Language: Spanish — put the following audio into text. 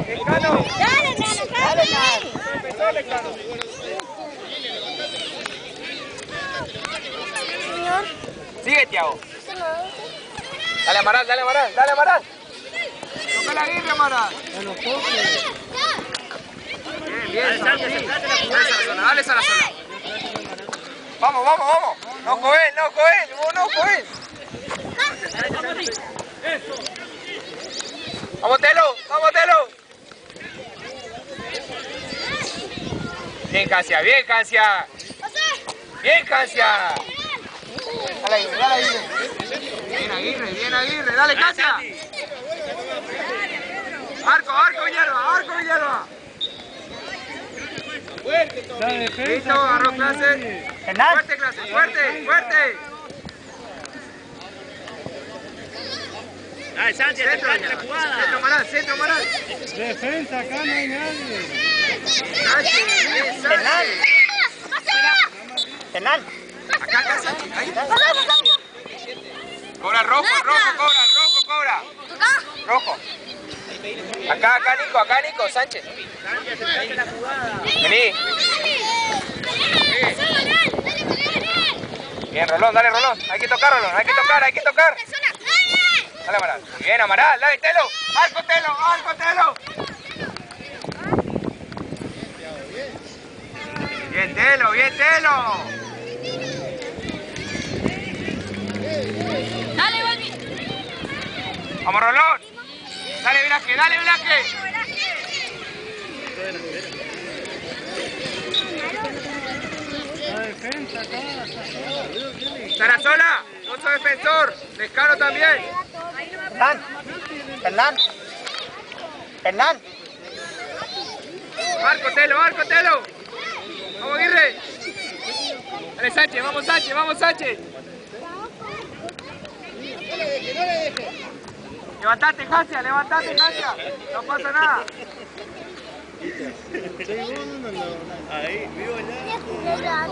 Lescano. Dale, dale. Profesor Lescano. Señor. Sigue, Tiago. Dale, Amaral, dale, Amaral, dale, Amaral. Toca la guirra, Amaral. Bien, bien, Santi. Dale esa la zona. Vamos, vamos, vamos. No cogen, no cogen, no cogen. Vamos, Telo, vamos, Telo. Bien, Cancia, bien, Cancia. Bien, Cancia. Dale, Aguirre, dale, Aguirre. Bien, Aguirre, dale, Cancia. Arco, Villalba. Listo, agarró clase. Fuerte, clase, fuerte. Dale, Santi, Centro, centro, Amaral. Defensa, acá no hay nadie. Sánchez. Hernán. Acá, Sánchez. Ahí. Cobra rojo. Rojo. Acá, Nico, Sánchez. Vení. Bien, Rolón, dale, Rolón. Hay que tocar, Rolón, hay que tocar. Dale, Amaral. Bien, Amaral, dale, Telo. Arco, Telo. Bien, Telo. Dale, Volvi. Vamos, Rolón. Dale, Velázquez. La defensa acá. Sarasola, otro defensor. Lescano también. Hernán. Marco Telo. Vamos, Aguirre. Dale, Sánchez, vamos, Sánchez. Levantate, Cancia. No pasa nada. Ahí, vivo allá.